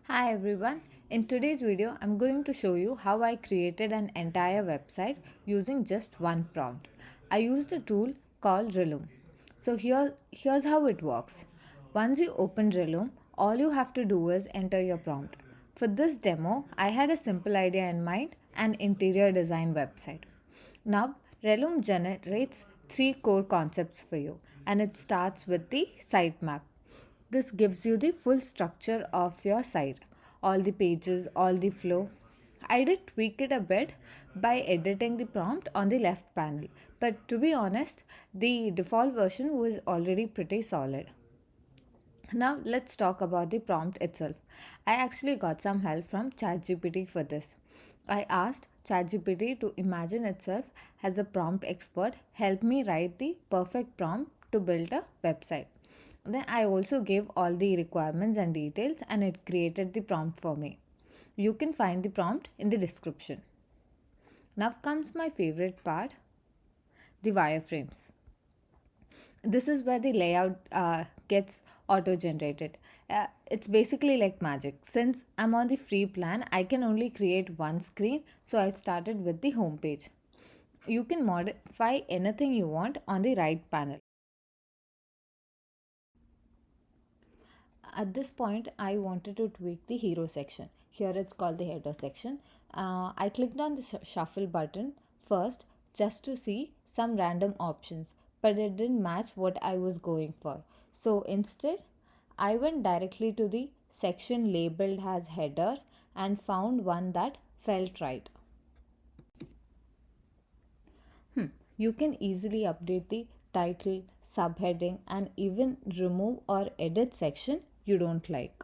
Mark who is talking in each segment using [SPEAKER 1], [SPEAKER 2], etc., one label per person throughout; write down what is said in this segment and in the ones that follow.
[SPEAKER 1] Hi everyone. In today's video, I'm going to show you how I created an entire website using just one prompt. I used a tool called Relume. Here's how it works. Once you open Relume, all you have to do is enter your prompt. For this demo, I had a simple idea in mind, an interior design website. Now, Relume generates three core concepts for you, and it starts with the sitemap. This gives you the full structure of your site, all the pages, all the flow. I did tweak it a bit by editing the prompt on the left panel, but to be honest, the default version was already pretty solid. Now let's talk about the prompt itself. I actually got some help from ChatGPT for this. I asked ChatGPT to imagine itself as a prompt expert, help me write the perfect prompt to build a website. Then I also gave all the requirements and details and it created the prompt for me. You can find the prompt in the description. Now comes my favorite part, the wireframes. This is where the layout gets auto generated. It's basically like magic. Since I'm on the free plan, I can only create one screen, so I started with the home page. You can modify anything you want on the right panel. At this point, I wanted to tweak the hero section. Here it's called the header section. I clicked on the shuffle button first just to see some random options, but it didn't match what I was going for. So instead, I went directly to the section labeled as header and found one that felt right. You can easily update the title, subheading, and even remove or edit section you don't like.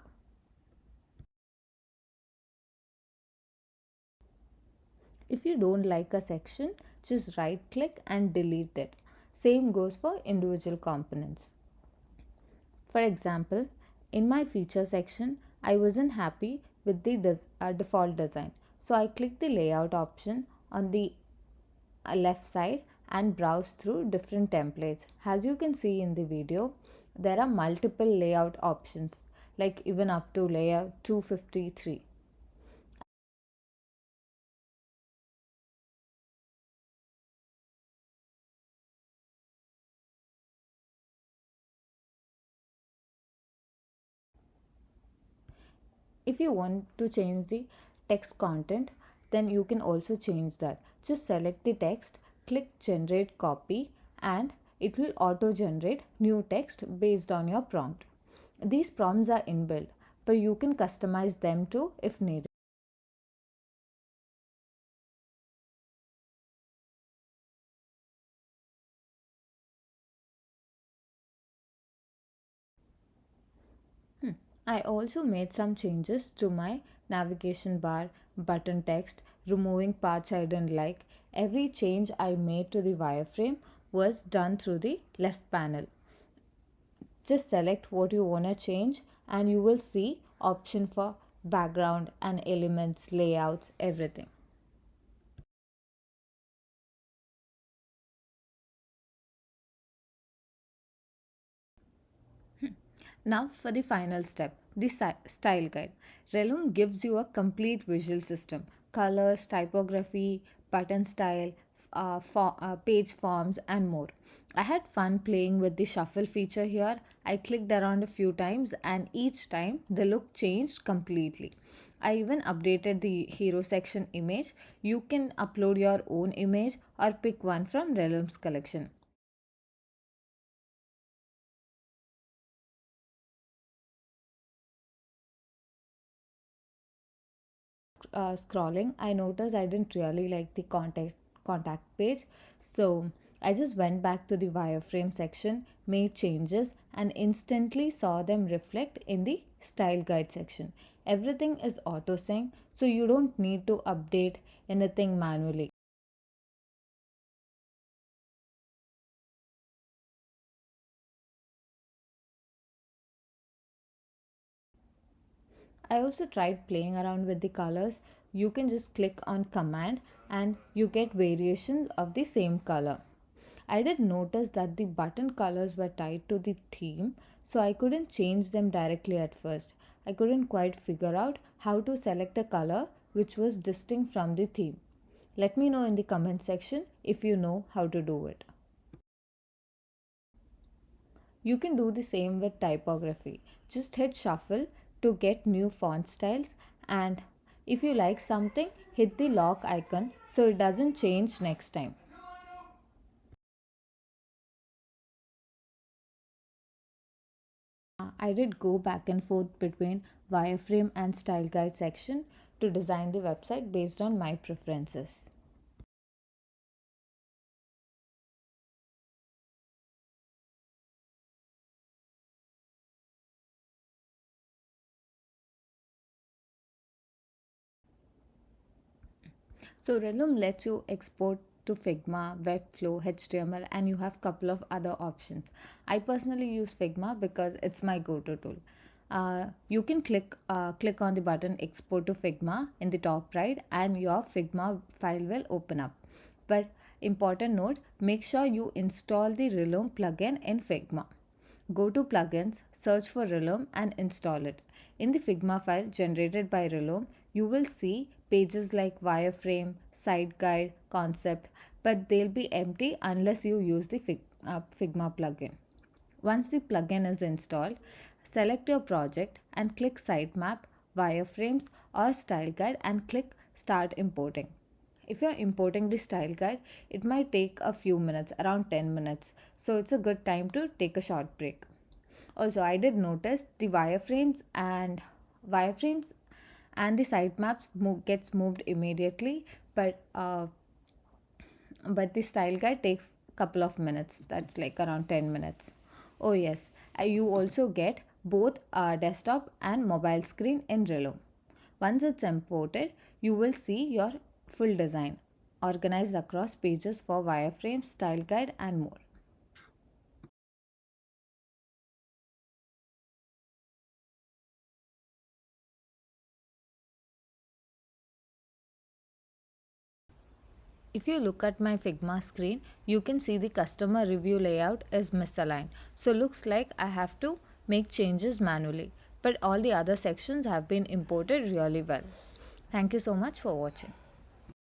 [SPEAKER 1] If you don't like a section, just right click and delete it. Same goes for individual components. For example, in my feature section, I wasn't happy with the default design. So I clicked the layout option on the left side and browse through different templates. As you can see in the video, there are multiple layout options, like even up to layer 253. If you want to change the text content, then you can also change that. Just select the text, click generate copy, and it will auto generate new text based on your prompt. These prompts are inbuilt, but you can customize them too if needed. I also made some changes to my navigation bar, button text, removing parts I didn't like. Every change I made to the wireframe was done through the left panel. Just select what you want to change and you will see option for background and elements, layouts, everything. Now for the final step, the style guide. Relume gives you a complete visual system, colors, typography, button style, page forms, and more. I had fun playing with the shuffle feature here. I clicked around a few times, and each time the look changed completely. I even updated the hero section image. You can upload your own image or pick one from Relume's collection. Scrolling, I noticed I didn't really like the contact page. So I just went back to the wireframe section, made changes, and instantly saw them reflect in the style guide section. Everything is auto sync, so you don't need to update anything manually. I also tried playing around with the colors. You can just click on command and you get variations of the same color. I did notice that the button colors were tied to the theme, so I couldn't change them directly at first. I couldn't quite figure out how to select a color which was distinct from the theme. Let me know in the comment section if you know how to do it. You can do the same with typography. Just hit shuffle to get new font styles, and if you like something, hit the lock icon so it doesn't change next time. I did go back and forth between wireframe and style guide section to design the website based on my preferences. So Relume lets you export to Figma, Webflow, HTML, and you have couple of other options. I personally use Figma because it's my go-to tool. You can click on the button Export to Figma in the top right, and your Figma file will open up. But important note: make sure you install the Relume plugin in Figma. Go to Plugins, search for Relume and install it. In the Figma file generated by Relume, you will see pages like wireframe, site guide, concept, but they'll be empty unless you use the Figma plugin. Once the plugin is installed, select your project and click sitemap, wireframes, or style guide and click start importing. If you're importing the style guide, it might take a few minutes, around 10 minutes, so it's a good time to take a short break. Also, I did notice the wireframes and the sitemaps gets moved immediately, but the style guide takes couple of minutes. That's like around 10 minutes. Oh yes, you also get both desktop and mobile screen in Relo. Once it's imported, you will see your full design organized across pages for wireframe, style guide, and more. If you look at my Figma screen, you can see the customer review layout is misaligned. So looks like I have to make changes manually. But all the other sections have been imported really well. Thank you so much for watching.